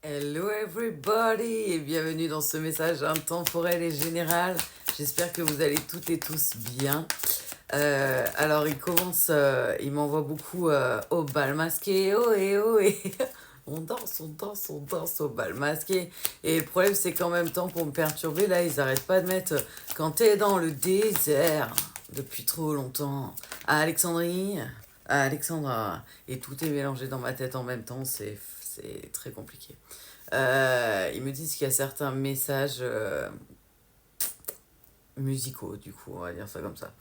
Hello everybody et bienvenue dans ce message intemporel et général. J'espère que vous allez toutes et tous bien. Alors il m'envoie beaucoup au bal masqué, oh et oh et on danse, on danse, on danse au bal masqué. Et le problème c'est qu'en même temps pour me perturber là ils arrêtent pas de mettre quand t'es dans le désert depuis trop longtemps à Alexandrie, à Alexandra et tout est mélangé dans ma tête en même temps, c'est très compliqué. Ils me disent qu'il y a certains messages musicaux, du coup, on va dire ça comme ça.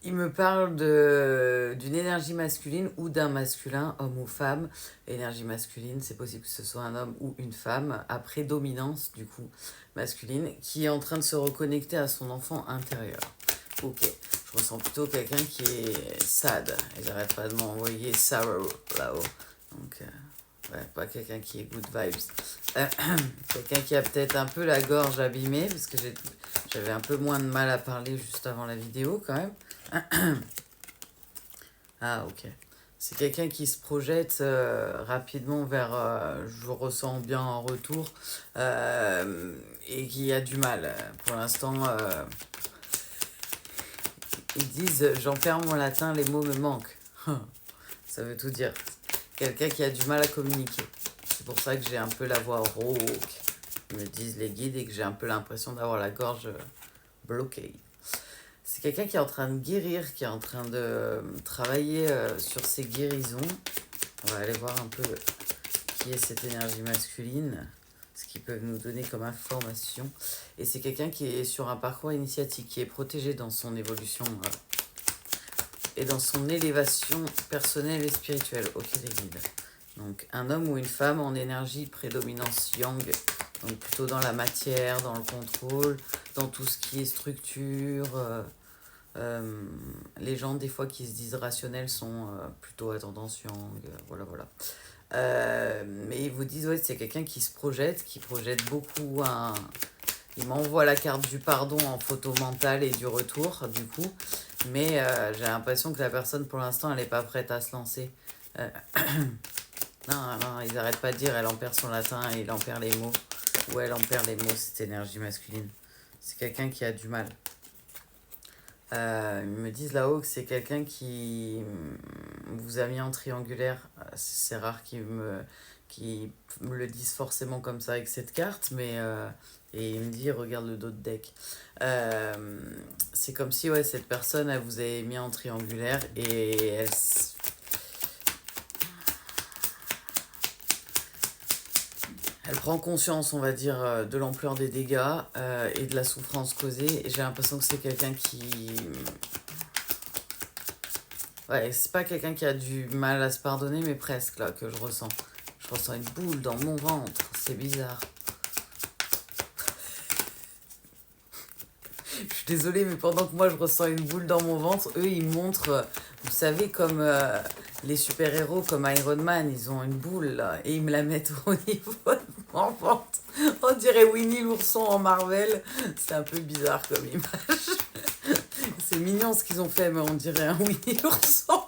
Ils me parlent d'une énergie masculine ou d'un masculin, homme ou femme. Énergie masculine, c'est possible que ce soit un homme ou une femme, à prédominance, du coup, masculine, qui est en train de se reconnecter à son enfant intérieur. Ok, je ressens plutôt quelqu'un qui est sad. Ils n'arrêtent pas de m'envoyer sorrow là-haut. Donc, ouais, pas quelqu'un qui est good vibes. Euh, Quelqu'un qui a peut-être un peu la gorge abîmée, parce que j'avais un peu moins de mal à parler juste avant la vidéo quand même. Ah, ok. C'est quelqu'un qui se projette rapidement vers je ressens bien en retour et qui a du mal. Pour l'instant, ils disent j'en perds mon latin, les mots me manquent. Ça veut tout dire. Quelqu'un qui a du mal à communiquer. C'est pour ça que j'ai un peu la voix rauque, me disent les guides, et que j'ai un peu l'impression d'avoir la gorge bloquée. C'est quelqu'un qui est en train de guérir, qui est en train de travailler sur ses guérisons. On va aller voir un peu qui est cette énergie masculine, ce qu'ils peuvent nous donner comme information. Et c'est quelqu'un qui est sur un parcours initiatique, qui est protégé dans son évolution et dans son élévation personnelle et spirituelle. Ok les guides. Donc un homme ou une femme en énergie prédominance yang, donc plutôt dans la matière, dans le contrôle, dans tout ce qui est structure. Les gens des fois qui se disent rationnels sont plutôt à tendance yang, voilà voilà. Mais ils vous disent ouais c'est quelqu'un qui projette beaucoup un... Il m'envoie la carte du pardon en photo mentale et du retour du coup, mais j'ai l'impression que la personne pour l'instant elle n'est pas prête à se lancer. Non, non, ils n'arrêtent pas de dire elle en perd son latin et il en perd les mots. Ou elle en perd les mots, cette énergie masculine. C'est quelqu'un qui a du mal. Ils me disent là-haut que c'est quelqu'un qui vous a mis en triangulaire. C'est rare qu'ils me le disent forcément comme ça avec cette carte, mais et il me dit regarde le dos de deck. C'est comme si ouais, cette personne elle vous avait mis en triangulaire et elle prend conscience, on va dire, de l'ampleur des dégâts et de la souffrance causée. Et j'ai l'impression que c'est quelqu'un qui... Ouais, c'est pas quelqu'un qui a du mal à se pardonner, mais presque, là, que je ressens. Je ressens une boule dans mon ventre. C'est bizarre. Je suis désolée, mais pendant que moi, je ressens une boule dans mon ventre, eux, ils montrent... Vous savez, comme les super-héros, comme Iron Man, ils ont une boule, là, et ils me la mettent au niveau de mon ventre. On dirait Winnie l'ourson en Marvel. C'est un peu bizarre comme image. C'est mignon ce qu'ils ont fait, mais on dirait un Winnie l'ourson.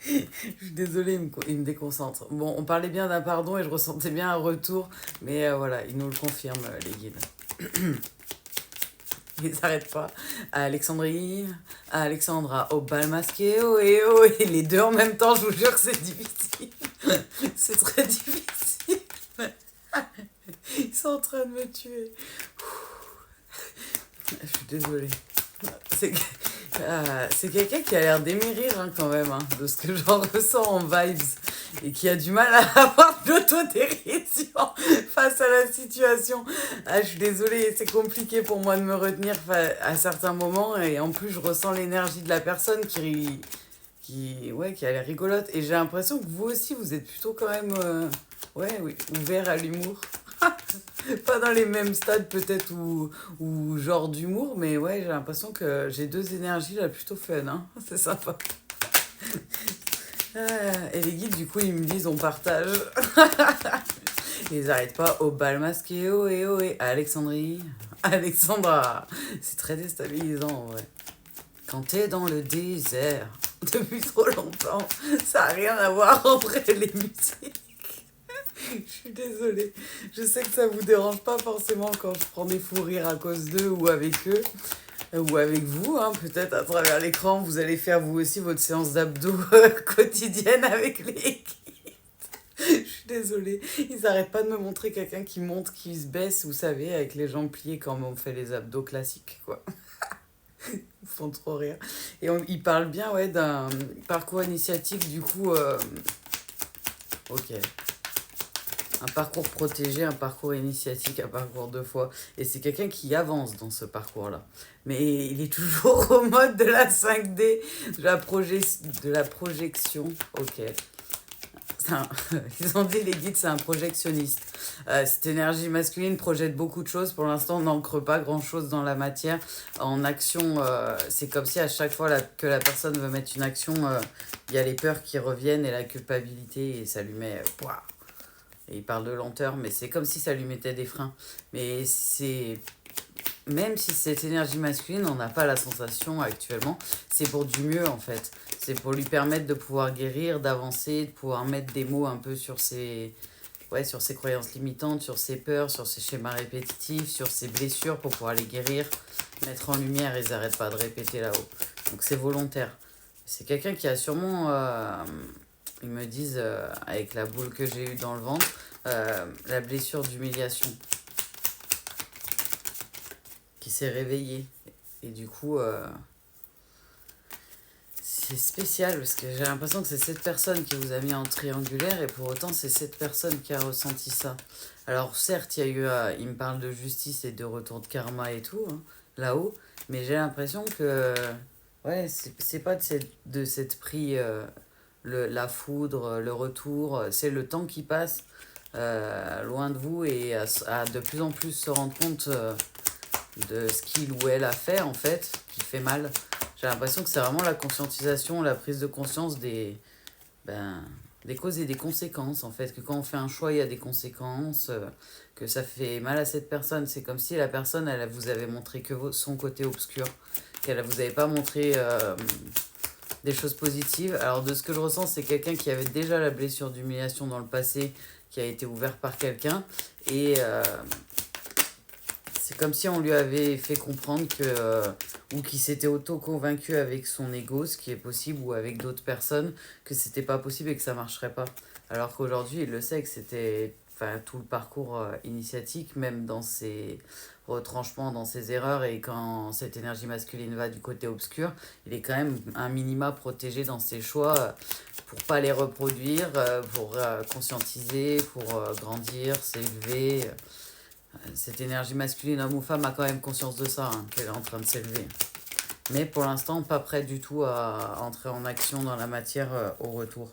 Je suis désolée, il me déconcentre. Bon, on parlait bien d'un pardon et je ressentais bien un retour, mais voilà, ils nous le confirment, les guides. Ils n'arrêtent pas. À Alexandrie, à Alexandra, au bal masqué, oh, et les deux en même temps, je vous jure que c'est difficile. C'est très difficile. Ils sont en train de me tuer. Je suis désolée. C'est c'est quelqu'un qui a l'air d'aimer rire hein, quand même, hein, de ce que j'en ressens en vibes. Et qui a du mal à avoir de l'autodérision face à la situation. Ah, je suis désolée, c'est compliqué pour moi de me retenir à certains moments. Et en plus, je ressens l'énergie de la personne qui a l'air rigolote. Et j'ai l'impression que vous aussi, vous êtes plutôt quand même ouais, oui, ouvert à l'humour. Pas dans les mêmes stades peut-être ou genre d'humour, mais ouais, j'ai l'impression que j'ai deux énergies là plutôt fun, hein. C'est sympa. Et les guides, du coup, ils me disent on partage. Ils arrêtent pas au bal masqué, oh et Alexandrie, Alexandra. C'est très déstabilisant en vrai. Quand t'es dans le désert depuis trop longtemps, ça a rien à voir en vrai les musiques. Je suis désolée. Je sais que ça vous dérange pas forcément quand je prends des fous rires à cause d'eux ou avec eux. Ou avec vous, hein, peut-être à travers l'écran, vous allez faire vous aussi votre séance d'abdos quotidienne avec les... Je suis désolée. Ils n'arrêtent pas de me montrer quelqu'un qui monte, qui se baisse, vous savez, avec les jambes pliées quand on fait les abdos classiques, quoi. Ils font trop rire. Et ils parlent bien, ouais, d'un parcours initiatique, du coup... Ok. Un parcours protégé, un parcours initiatique, un parcours deux fois. Et c'est quelqu'un qui avance dans ce parcours-là. Mais il est toujours au mode de la 5D, de la projection. Ok. Ils ont dit, les guides, c'est un projectionniste. Cette énergie masculine projette beaucoup de choses. Pour l'instant, on n'ancre pas grand-chose dans la matière. En action, c'est comme si à chaque fois que la personne veut mettre une action, il y a les peurs qui reviennent et la culpabilité, et ça lui met... pouah. Et il parle de lenteur, mais c'est comme si ça lui mettait des freins. Mais c'est... Même si cette énergie masculine, on n'a pas la sensation actuellement, c'est pour du mieux en fait. C'est pour lui permettre de pouvoir guérir, d'avancer, de pouvoir mettre des mots un peu sur sur ses croyances limitantes, sur ses peurs, sur ses schémas répétitifs, sur ses blessures pour pouvoir les guérir, mettre en lumière et ils n'arrêtent pas de répéter là-haut. Donc c'est volontaire. C'est quelqu'un qui a sûrement, ils me disent, avec la boule que j'ai eue dans le ventre, la blessure d'humiliation qui s'est réveillée. Et du coup, c'est spécial parce que j'ai l'impression que c'est cette personne qui vous a mis en triangulaire et pour autant, c'est cette personne qui a ressenti ça. Alors, certes, il y a eu, il me parle de justice et de retour de karma et tout, hein, là-haut, mais j'ai l'impression que, ouais, c'est pas de cette pris, la foudre, le retour, c'est le temps qui passe loin de vous et à de plus en plus se rendre compte de ce qu'il ou elle a fait en fait, qui fait mal. J'ai l'impression que c'est vraiment la conscientisation, la prise de conscience des causes et des conséquences en fait, que quand on fait un choix, il y a des conséquences, que ça fait mal à cette personne. C'est comme si la personne, elle vous avait montré que son côté obscur, qu'elle vous avait pas montré des choses positives. Alors de ce que je ressens, c'est quelqu'un qui avait déjà la blessure d'humiliation dans le passé, qui a été ouvert par quelqu'un, et c'est comme si on lui avait fait comprendre que, ou qu'il s'était auto-convaincu avec son ego, ce qui est possible, ou avec d'autres personnes, que c'était pas possible et que ça marcherait pas. Alors qu'aujourd'hui, il le sait que c'était, enfin, tout le parcours initiatique, même dans ses retranchements, dans ses erreurs, et quand cette énergie masculine va du côté obscur, il est quand même un minima protégé dans ses choix pour pas les reproduire, pour conscientiser, pour grandir, s'élever. Cette énergie masculine, homme ou femme, a quand même conscience de ça, hein, qu'elle est en train de s'élever. Mais pour l'instant, pas prêt du tout à entrer en action dans la matière au retour.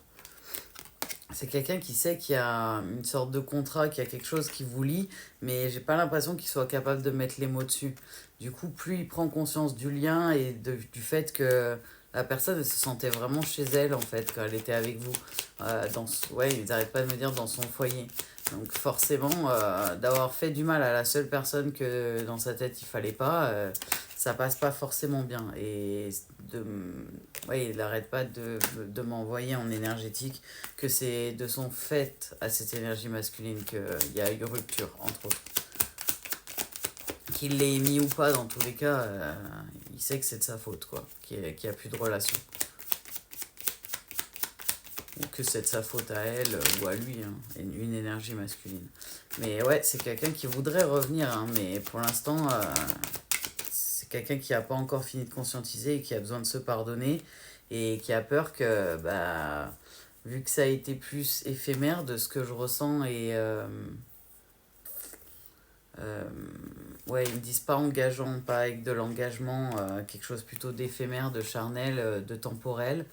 C'est quelqu'un qui sait qu'il y a une sorte de contrat, qu'il y a quelque chose qui vous lie, mais j'ai pas l'impression qu'il soit capable de mettre les mots dessus. Du coup, plus il prend conscience du lien et du fait que la personne elle se sentait vraiment chez elle, en fait, quand elle était avec vous. Ouais, ils n'arrêtent pas de me dire dans son foyer. Donc forcément, d'avoir fait du mal à la seule personne que dans sa tête il fallait pas, ça passe pas forcément bien. Et ouais, il n'arrête pas de m'envoyer en énergétique que c'est de son fait à cette énergie masculine qu'il y a eu rupture, entre autres. Qu'il l'ait émis ou pas, dans tous les cas, il sait que c'est de sa faute, quoi, qu'il n'y a plus de relation. Ou que c'est de sa faute à elle ou à lui, hein, une énergie masculine. Mais ouais, c'est quelqu'un qui voudrait revenir, hein, mais pour l'instant, c'est quelqu'un qui n'a pas encore fini de conscientiser et qui a besoin de se pardonner et qui a peur que, vu que ça a été plus éphémère de ce que je ressens et... ouais, ils me disent pas engageant, pas avec de l'engagement, quelque chose plutôt d'éphémère, de charnel, de temporaire,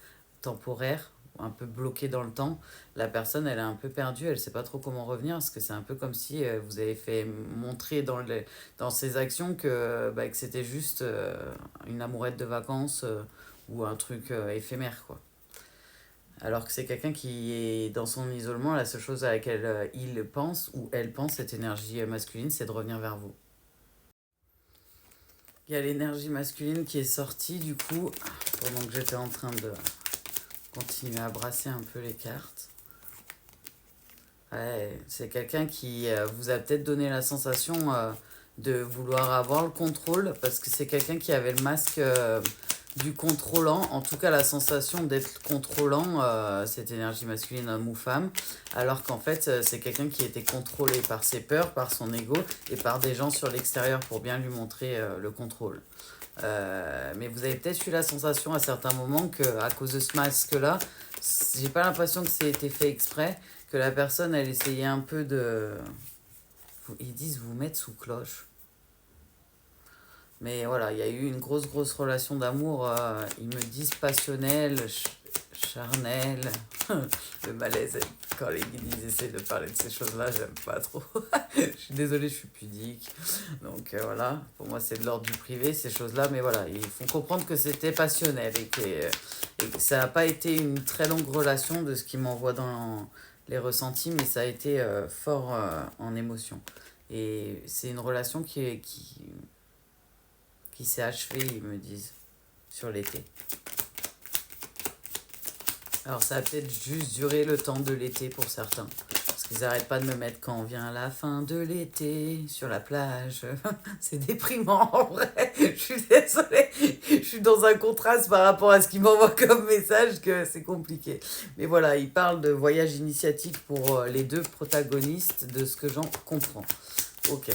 un peu bloqué dans le temps. La personne, elle est un peu perdue, elle sait pas trop comment revenir, parce que c'est un peu comme si vous avez fait montrer dans ses actions que c'était juste une amourette de vacances ou un truc éphémère, quoi. Alors que c'est quelqu'un qui est dans son isolement, la seule chose à laquelle il pense ou elle pense, cette énergie masculine, c'est de revenir vers vous. Il y a l'énergie masculine qui est sortie du coup, pendant que j'étais en train de continuer à brasser un peu les cartes. Ouais, c'est quelqu'un qui vous a peut-être donné la sensation de vouloir avoir le contrôle, parce que c'est quelqu'un qui avait le masque du contrôlant, en tout cas la sensation d'être contrôlant, cette énergie masculine homme ou femme, alors qu'en fait c'est quelqu'un qui était contrôlé par ses peurs, par son ego et par des gens sur l'extérieur pour bien lui montrer le contrôle. Mais vous avez peut-être eu la sensation à certains moments que à cause de ce masque-là, j'ai pas l'impression que c'est été fait exprès, que la personne elle essayait un peu de... Ils disent vous mettre sous cloche. Mais voilà, il y a eu une grosse relation d'amour, ils me disent passionnelle, charnelle. Le malaise, quand les guides ils essaient de parler de ces choses-là, j'aime pas trop. Je suis désolée, je suis pudique. Donc voilà, pour moi c'est de l'ordre du privé, ces choses-là. Mais voilà, ils font comprendre que c'était passionnel et que ça n'a pas été une très longue relation de ce qu'ils m'envoient dans les ressentis, mais ça a été fort en émotion. Et c'est une relation qui s'est achevée, ils me disent, sur l'été. Alors ça a peut-être juste duré le temps de l'été pour certains. Parce qu'ils n'arrêtent pas de me mettre quand vient la fin de l'été sur la plage. C'est déprimant en vrai. Je suis désolée. Je suis dans un contraste par rapport à ce qu'ils m'envoient comme message que c'est compliqué. Mais voilà, ils parlent de voyage initiatique pour les deux protagonistes de ce que j'en comprends. Ok.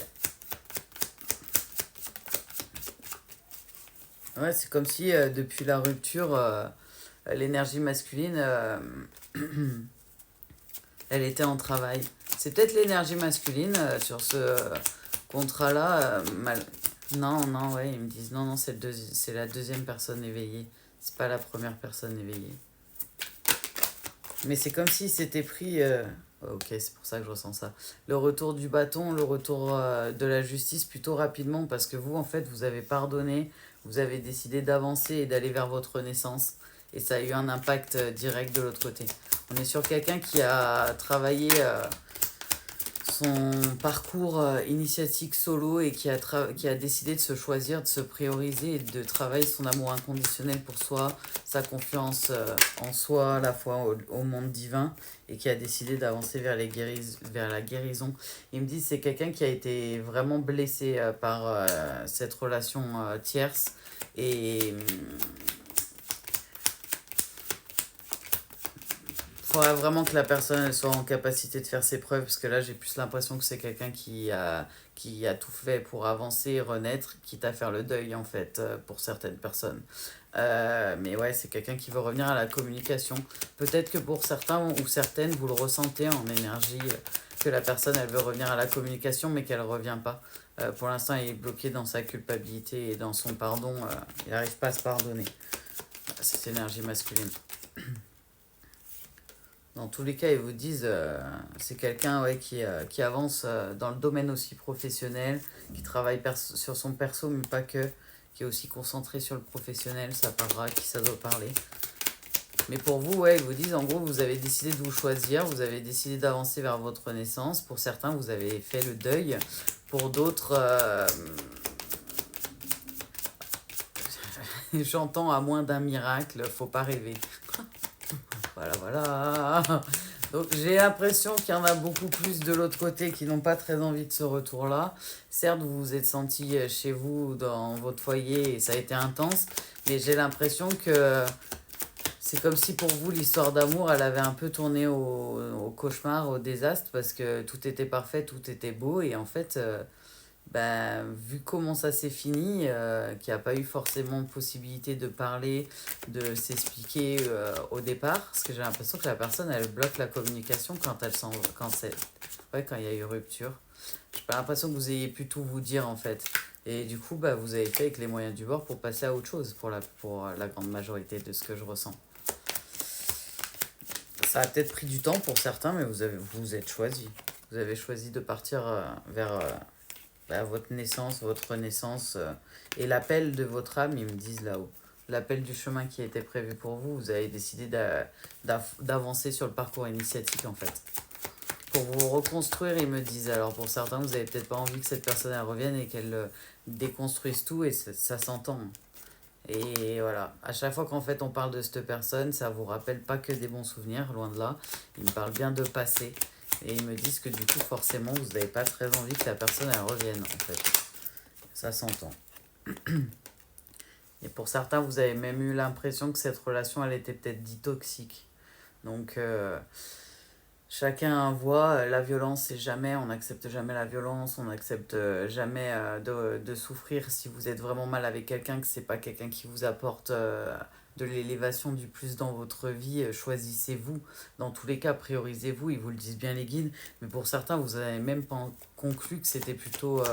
Ouais, c'est comme si depuis la rupture, l'énergie masculine, elle était en travail. C'est peut-être l'énergie masculine sur ce contrat-là. Non, non, ouais, ils me disent non, non, c'est la deuxième personne éveillée. C'est pas la première personne éveillée. Mais c'est comme si c'était pris. Ok, c'est pour ça que je ressens ça. Le retour du bâton, le retour de la justice plutôt rapidement parce que vous, en fait, vous avez pardonné, vous avez décidé d'avancer et d'aller vers votre renaissance. Et ça a eu un impact direct de l'autre côté. On est sur quelqu'un qui a travaillé son parcours initiatique solo et qui a décidé de se choisir, de se prioriser et de travailler son amour inconditionnel pour soi, sa confiance en soi, la foi au monde divin et qui a décidé d'avancer vers la guérison. Il me dit c'est quelqu'un qui a été vraiment blessé par cette relation tierce et faudrait vraiment que la personne elle soit en capacité de faire ses preuves, parce que là j'ai plus l'impression que c'est quelqu'un qui a tout fait pour avancer et renaître, quitte à faire le deuil en fait, pour certaines personnes. Mais ouais, c'est quelqu'un qui veut revenir à la communication. Peut-être que pour certains ou certaines, vous le ressentez en énergie, que la personne elle veut revenir à la communication, mais qu'elle ne revient pas. Pour l'instant, il est bloqué dans sa culpabilité et dans son pardon. Il n'arrive pas à se pardonner. Cette énergie masculine. Dans tous les cas, ils vous disent, c'est quelqu'un ouais, qui avance dans le domaine aussi professionnel, qui travaille sur son perso, mais pas que, qui est aussi concentré sur le professionnel, ça parlera à qui ça doit parler. Mais pour vous, ouais, ils vous disent, en gros, vous avez décidé de vous choisir, vous avez décidé d'avancer vers votre renaissance. Pour certains, vous avez fait le deuil. Pour d'autres, j'entends à moins d'un miracle, faut pas rêver. Voilà, voilà. Donc j'ai l'impression qu'il y en a beaucoup plus de l'autre côté qui n'ont pas très envie de ce retour-là. Certes, vous vous êtes senti chez vous, dans votre foyer, et ça a été intense, mais j'ai l'impression que c'est comme si pour vous, l'histoire d'amour, elle avait un peu tourné au cauchemar, au désastre, parce que tout était parfait, tout était beau, et en fait, ben, vu comment ça s'est fini, qu'il n'y a pas eu forcément possibilité de parler, de s'expliquer au départ, parce que j'ai l'impression que la personne, elle bloque la communication quand il y a eu rupture. J'ai pas l'impression que vous ayez pu tout vous dire en fait. Et du coup, bah, vous avez fait avec les moyens du bord pour passer à autre chose pour la grande majorité de ce que je ressens. Ça a peut-être pris du temps pour certains, mais vous êtes choisi. Vous avez choisi de partir vers votre naissance, votre renaissance et l'appel de votre âme, ils me disent là-haut. L'appel du chemin qui était prévu pour vous, vous avez décidé d'avancer sur le parcours initiatique en fait. Pour vous reconstruire, ils me disent. Alors pour certains, vous avez peut-être pas envie que cette personne elle revienne et qu'elle déconstruise tout et ça s'entend. Et voilà, à chaque fois qu'en fait on parle de cette personne, ça vous rappelle pas que des bons souvenirs, loin de là. Il me parle bien de passé. Et ils me disent que du coup, forcément, vous n'avez pas très envie que la personne, elle revienne, en fait. Ça s'entend. Et pour certains, vous avez même eu l'impression que cette relation, elle était peut-être dit toxique. Donc, chacun voit, la violence, c'est jamais, on n'accepte jamais la violence, on n'accepte jamais de souffrir si vous êtes vraiment mal avec quelqu'un, que c'est pas quelqu'un qui vous apporte de l'élévation du plus dans votre vie, choisissez-vous. Dans tous les cas, priorisez-vous, ils vous le disent bien les guides, mais pour certains, vous avez même pas conclu que c'était plutôt...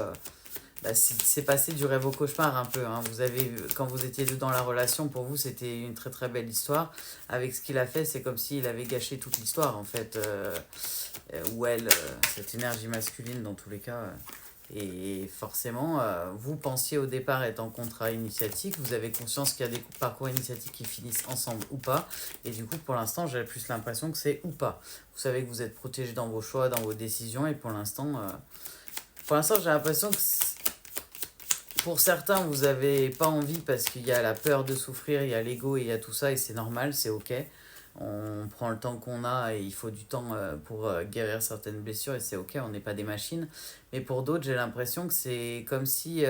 c'est passé du rêve au cauchemar un peu, hein. Vous avez, quand vous étiez dans la relation, pour vous, c'était une très très belle histoire. Avec ce qu'il a fait, c'est comme s'il avait gâché toute l'histoire, en fait. Ou elle, cette énergie masculine, dans tous les cas. Et forcément, vous pensiez au départ être en contrat initiatique. Vous avez conscience qu'il y a des parcours initiatiques qui finissent ensemble ou pas. Et du coup, pour l'instant, j'ai plus l'impression que c'est ou pas. Vous savez que vous êtes protégé dans vos choix, dans vos décisions. Et pour l'instant, j'ai l'impression que... Pour certains, vous n'avez pas envie parce qu'il y a la peur de souffrir, il y a l'ego et il y a tout ça et c'est normal, c'est ok. On prend le temps qu'on a et il faut du temps pour guérir certaines blessures et c'est ok, on n'est pas des machines. Mais pour d'autres, j'ai l'impression que c'est comme si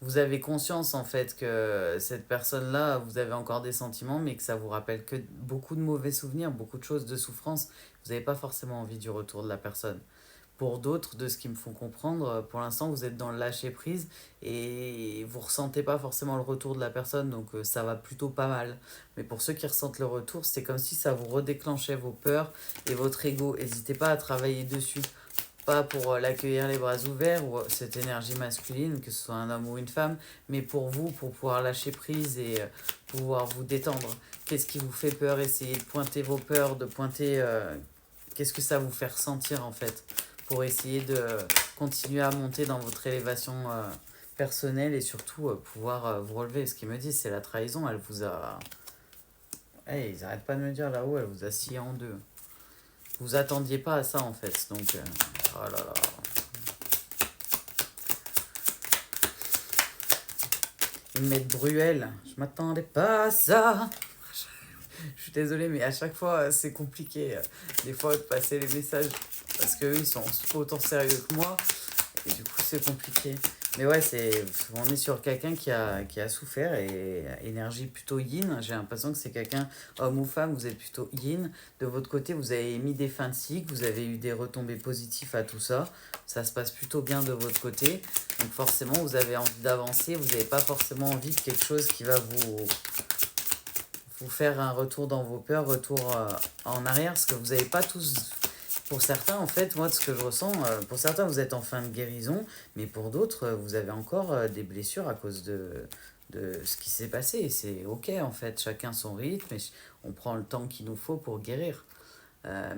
vous avez conscience en fait que cette personne-là, vous avez encore des sentiments mais que ça vous rappelle que beaucoup de mauvais souvenirs, beaucoup de choses de souffrance. Vous n'avez pas forcément envie du retour de la personne. Pour d'autres, de ce qui me font comprendre, pour l'instant, vous êtes dans le lâcher-prise et vous ressentez pas forcément le retour de la personne, donc ça va plutôt pas mal. Mais pour ceux qui ressentent le retour, c'est comme si ça vous redéclenchait vos peurs et votre ego. N'hésitez pas à travailler dessus. Pas pour l'accueillir les bras ouverts ou cette énergie masculine, que ce soit un homme ou une femme, mais pour vous, pour pouvoir lâcher prise et pouvoir vous détendre. Qu'est-ce qui vous fait peur? Essayez de pointer vos peurs, de pointer qu'est-ce que ça vous fait ressentir en fait, pour essayer de continuer à monter dans votre élévation personnelle et surtout pouvoir vous relever. Ce qu'ils me disent, c'est la trahison, elle vous a... Hey, ils arrêtent pas de me dire là-haut, elle vous a scié en deux. Vous attendiez pas à ça en fait, donc... oh là là. Ils me mettent Bruel, je m'attendais pas à ça. Je suis désolée, mais à chaque fois, c'est compliqué, des fois, de passer les messages, parce qu'eux, ils sont autant sérieux que moi, et du coup, c'est compliqué. Mais ouais, on est sur quelqu'un qui a souffert, et énergie plutôt yin. J'ai l'impression que c'est quelqu'un, homme ou femme, vous êtes plutôt yin. De votre côté, vous avez mis des fins de cycle, vous avez eu des retombées positives à tout ça. Ça se passe plutôt bien de votre côté. Donc forcément, vous avez envie d'avancer, vous n'avez pas forcément envie de quelque chose qui va vous faire un retour dans vos peurs, retour en arrière, parce que vous n'avez pas tous... Pour certains, en fait, moi, ce que je ressens, pour certains, vous êtes en fin de guérison, mais pour d'autres, vous avez encore des blessures à cause de ce qui s'est passé. Et c'est ok, en fait, chacun son rythme, et on prend le temps qu'il nous faut pour guérir.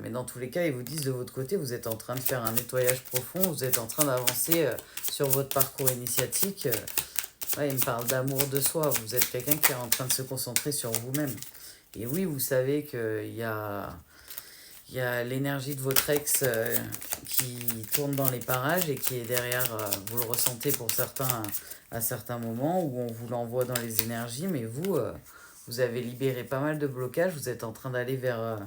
Mais dans tous les cas, ils vous disent de votre côté, vous êtes en train de faire un nettoyage profond, vous êtes en train d'avancer sur votre parcours initiatique. Ouais, il me parle d'amour de soi. Vous êtes quelqu'un qui est en train de se concentrer sur vous-même. Et oui, vous savez qu'il y a l'énergie de votre ex qui tourne dans les parages et qui est derrière, vous le ressentez pour certains à certains moments où on vous l'envoie dans les énergies, mais vous, vous avez libéré pas mal de blocages. Vous êtes en train d'aller vers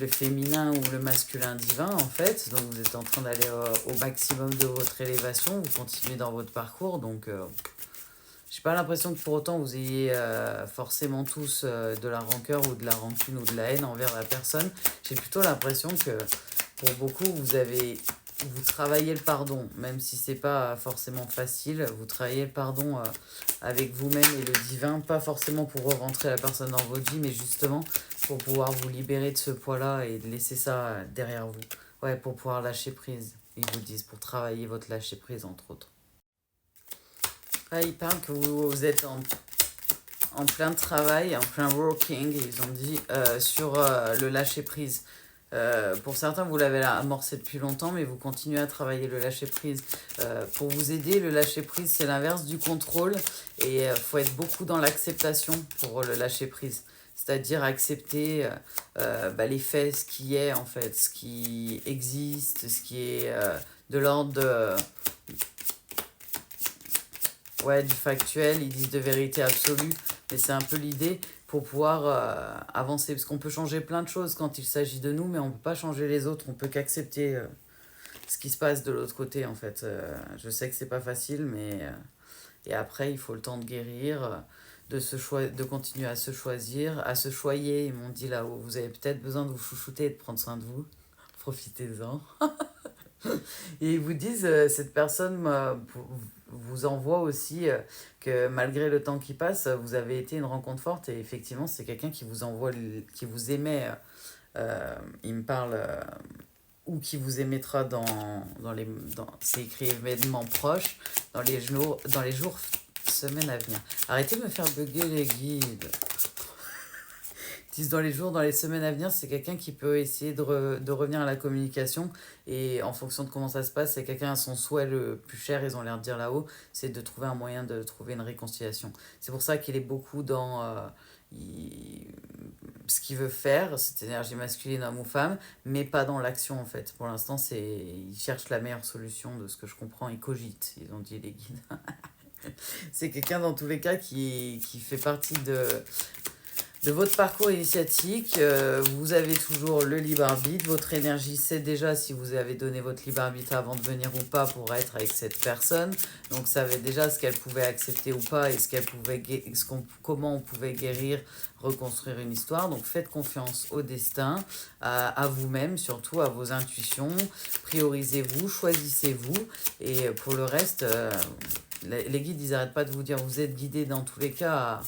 le féminin ou le masculin divin en fait, donc vous êtes en train d'aller au maximum de votre élévation, vous continuez dans votre parcours, donc j'ai pas l'impression que pour autant vous ayez forcément tous de la rancœur ou de la rancune ou de la haine envers la personne. J'ai plutôt l'impression que pour beaucoup vous travaillez le pardon, même si c'est pas forcément facile, vous travaillez le pardon avec vous-même et le divin, pas forcément pour rentrer la personne dans votre vie, mais justement pour pouvoir vous libérer de ce poids-là et de laisser ça derrière vous. Ouais, pour pouvoir lâcher prise, ils vous disent, pour travailler votre lâcher prise entre autres. Ouais, ils parlent que vous êtes en plein travail, en plein working, ils ont dit, sur le lâcher prise. Pour certains, vous l'avez amorcé depuis longtemps, mais vous continuez à travailler le lâcher-prise. Pour vous aider, le lâcher-prise, c'est l'inverse du contrôle. Et il faut être beaucoup dans l'acceptation pour le lâcher-prise. C'est-à-dire accepter les faits, ce qui est en fait, ce qui existe, ce qui est de l'ordre du factuel. Ils disent de vérité absolue, mais c'est un peu l'idée. pour pouvoir avancer. Parce qu'on peut changer plein de choses quand il s'agit de nous, mais on ne peut pas changer les autres. On peut qu'accepter ce qui se passe de l'autre côté, en fait. Je sais que c'est pas facile, mais... et après, il faut le temps de guérir, de continuer à se choisir, à se choyer. Ils m'ont dit là-haut, vous avez peut-être besoin de vous chouchouter et de prendre soin de vous. Profitez-en. Et ils vous disent, cette personne vous envoie aussi que malgré le temps qui passe, vous avez été une rencontre forte. Et effectivement, c'est quelqu'un qui vous envoie, qui vous émet. Il me parle, ou qui vous émettra c'est écrit événements proches, dans les jours, semaines à venir. Arrêtez de me faire bugger les guides. Disent dans les jours, dans les semaines à venir, c'est quelqu'un qui peut essayer de revenir à la communication. Et en fonction de comment ça se passe, c'est quelqu'un à son souhait le plus cher, ils ont l'air de dire là-haut, c'est de trouver un moyen de trouver une réconciliation. C'est pour ça qu'il est beaucoup dans ce qu'il veut faire, cette énergie masculine, homme ou femme, mais pas dans l'action en fait. Pour l'instant, il cherche la meilleure solution de ce que je comprends, il cogite, ils ont dit les guides. C'est quelqu'un dans tous les cas qui fait partie de votre parcours initiatique. Vous avez toujours le libre arbitre. Votre énergie sait déjà si vous avez donné votre libre arbitre avant de venir ou pas pour être avec cette personne. Donc, savait déjà ce qu'elle pouvait accepter ou pas et comment on pouvait guérir, reconstruire une histoire. Donc, faites confiance au destin, à vous-même, surtout à vos intuitions. Priorisez-vous, choisissez-vous. Et pour le reste, les guides, ils n'arrêtent pas de vous dire, vous êtes guidés dans tous les cas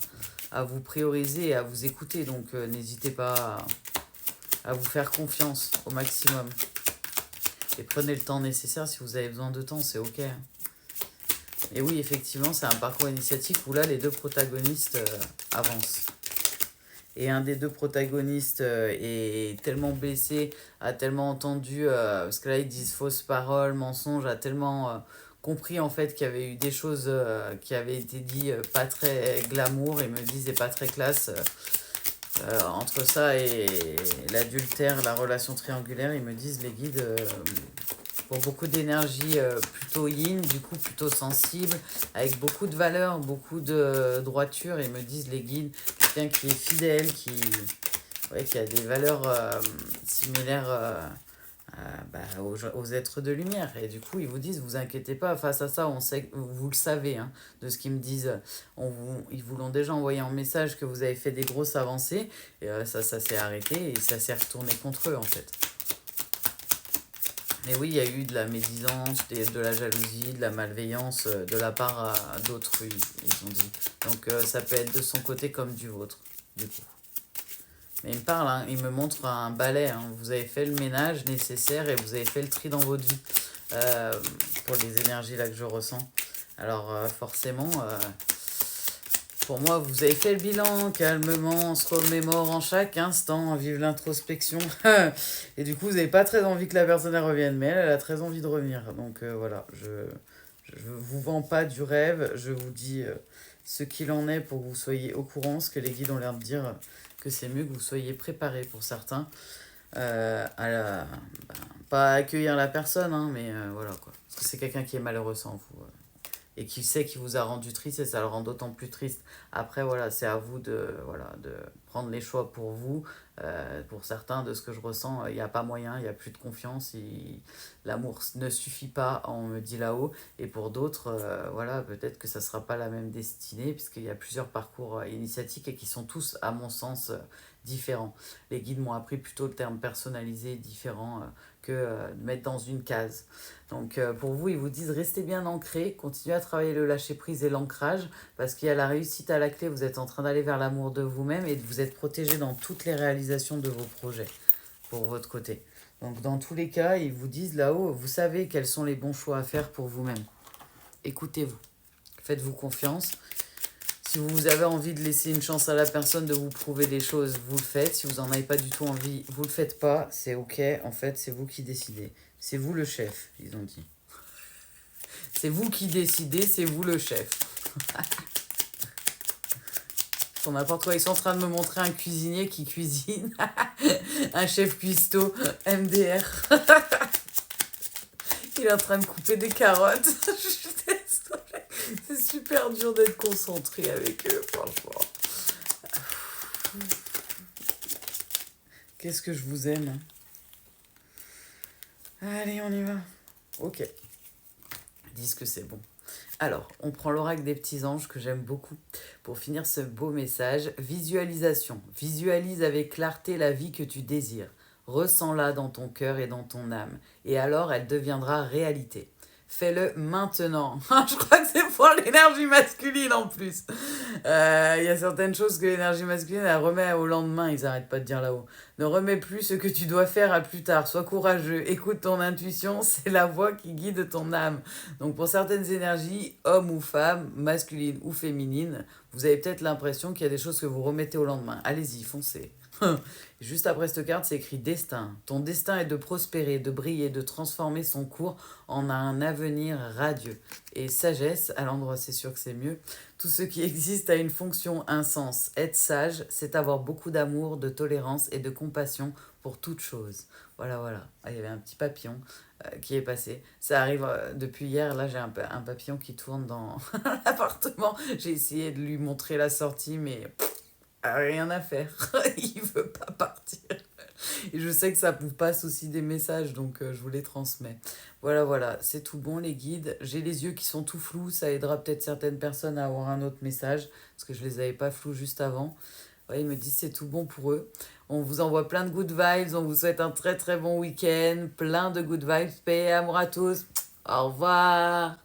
à vous prioriser et à vous écouter. Donc, n'hésitez pas à vous faire confiance au maximum. Et prenez le temps nécessaire si vous avez besoin de temps, c'est ok. Et oui, effectivement, c'est un parcours initiatique où là, les deux protagonistes avancent. Et un des deux protagonistes est tellement blessé, a tellement entendu, parce que là, ils disent fausses paroles, mensonges, a tellement... compris en fait qu'il y avait eu des choses qui avaient été dites pas très glamour, ils me disent, et pas très classe. Entre ça et l'adultère, la relation triangulaire, ils me disent, les guides, pour beaucoup d'énergie plutôt yin, du coup plutôt sensible, avec beaucoup de valeur, beaucoup de droiture, ils me disent, les guides, quelqu'un qui est fidèle, qui a des valeurs similaires aux êtres de lumière. Et du coup, ils vous disent, vous inquiétez pas, face à ça, on sait, vous le savez, hein, de ce qu'ils me disent. Ils vous l'ont déjà envoyé en message que vous avez fait des grosses avancées. Et ça s'est arrêté et ça s'est retourné contre eux, en fait. Mais oui, il y a eu de la médisance, de la jalousie, de la malveillance de la part d'autrui, ils ont dit. Donc, ça peut être de son côté comme du vôtre, du coup. Mais il me parle, hein, il me montre un balai. Hein. Vous avez fait le ménage nécessaire et vous avez fait le tri dans votre vie. Pour les énergies là que je ressens. Alors forcément, pour moi, vous avez fait le bilan calmement, on se remémore en chaque instant, vive l'introspection. Et du coup, vous n'avez pas très envie que la personne revienne, mais elle a très envie de revenir. Donc voilà, je vous vends pas du rêve, je vous dis ce qu'il en est pour que vous soyez au courant, ce que les guides ont l'air de dire, que c'est mieux que vous soyez préparés pour certains. Pas accueillir la personne, hein, mais voilà quoi. Parce que c'est quelqu'un qui est malheureux sans vous. Et qui sait qu'il vous a rendu triste et ça le rend d'autant plus triste. Après, voilà, c'est à vous de prendre les choix pour vous. Pour certains, de ce que je ressens, il n'y a pas moyen, il n'y a plus de confiance. L'amour ne suffit pas, on me dit là-haut. Et pour d'autres, voilà, peut-être que ça ne sera pas la même destinée, puisqu'il y a plusieurs parcours initiatiques et qui sont tous, à mon sens, différents. Les guides m'ont appris plutôt le terme personnalisé, différent, que de mettre dans une case. Donc pour vous, ils vous disent restez bien ancrés, continuez à travailler le lâcher-prise et l'ancrage, parce qu'il y a la réussite à la clé, vous êtes en train d'aller vers l'amour de vous-même et vous êtes protégé dans toutes les réalisations de vos projets, pour votre côté. Donc dans tous les cas, ils vous disent là-haut, vous savez quels sont les bons choix à faire pour vous-même. Écoutez-vous, faites-vous confiance. Si vous avez envie de laisser une chance à la personne de vous prouver des choses, vous le faites. Si vous n'en avez pas du tout envie, vous le faites pas. C'est ok. En fait, c'est vous qui décidez. C'est vous le chef, ils ont dit. C'est vous qui décidez, c'est vous le chef. Pour n'importe quoi, ils sont en train de me montrer un cuisinier qui cuisine. Un chef cuistot, MDR. Il est en train de couper des carottes. Je suis désolée. C'est super dur d'être concentré avec eux, franchement. Qu'est-ce que je vous aime. Allez, on y va. Ok. Ils disent que c'est bon. Alors, on prend l'oracle des petits anges que j'aime beaucoup pour finir ce beau message. Visualisation. Visualise avec clarté la vie que tu désires. Ressens-la dans ton cœur et dans ton âme. Et alors, elle deviendra réalité. Fais-le maintenant. Je crois que c'est pour l'énergie masculine en plus. Il y a certaines choses que l'énergie masculine, elle remet au lendemain. Ils n'arrêtent pas de dire là-haut. Ne remets plus ce que tu dois faire à plus tard. Sois courageux. Écoute ton intuition. C'est la voix qui guide ton âme. Donc pour certaines énergies, homme ou femme, masculine ou féminine, vous avez peut-être l'impression qu'il y a des choses que vous remettez au lendemain. Allez-y, foncez. Juste après cette carte, c'est écrit destin. Ton destin est de prospérer, de briller, de transformer son cours en un avenir radieux. Et sagesse, à l'endroit c'est sûr que c'est mieux. Tout ce qui existe a une fonction, un sens. Être sage, c'est avoir beaucoup d'amour, de tolérance et de compassion pour toute chose. Voilà, voilà. Ah, il y avait un petit papillon qui est passé. Ça arrive depuis hier. Là, j'ai un papillon qui tourne dans l'appartement. J'ai essayé de lui montrer la sortie, mais rien à faire. Il veut pas partir. Et je sais que ça vous passe aussi des messages, donc je vous les transmets. Voilà, voilà, c'est tout bon les guides. J'ai les yeux qui sont tout flous, ça aidera peut-être certaines personnes à avoir un autre message, parce que je les avais pas flous juste avant. Ouais, ils me disent c'est tout bon pour eux. On vous envoie plein de good vibes, on vous souhaite un très très bon week-end, plein de good vibes, paix et amour à tous. Au revoir.